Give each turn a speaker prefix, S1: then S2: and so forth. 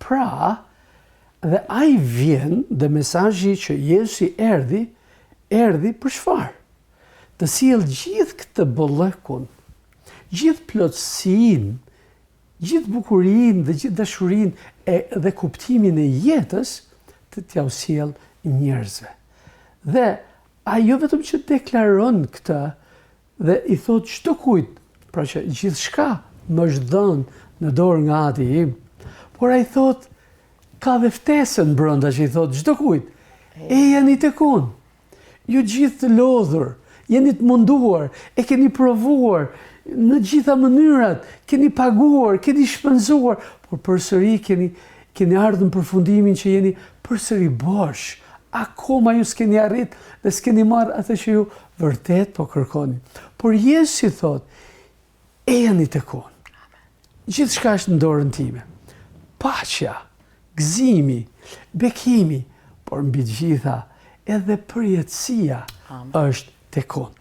S1: Pra, dhe ai vjen dhe mesazhi që Jezusi erdhi për çfarë? Të sjellë gjithë këtë bollëkun, gjithë plotësinë, gjithë bukurinë dhe gjithë dashurinë dhe kuptimin e jetës të t'ja u sjell njerëzve. Dhe ai jo vetëm që deklaron këtë dhe i thot çdo kujt, pra që gjithçka më është dhënë në dorë nga Ati im, por ai thot ka dhe ftesën brenda që i thot çdo kujt, jeni tek unë, ju gjithë të lodhur, jeni të munduar, e keni provuar në gjitha mënyrat, keni paguar, keni shpenzuar, por përsëri keni ardhur në përfundimin që jeni përsëri bosh. Akoma ju s'keni arrit dhe s'keni marrë atë që ju vërtet po kërkoni. Por Jezusi thot, jeni tek unë. Gjithçka është në dorën time. Paqja, gëzimi, bekimi, por mbi të gjitha edhe përjetësia është tek unë.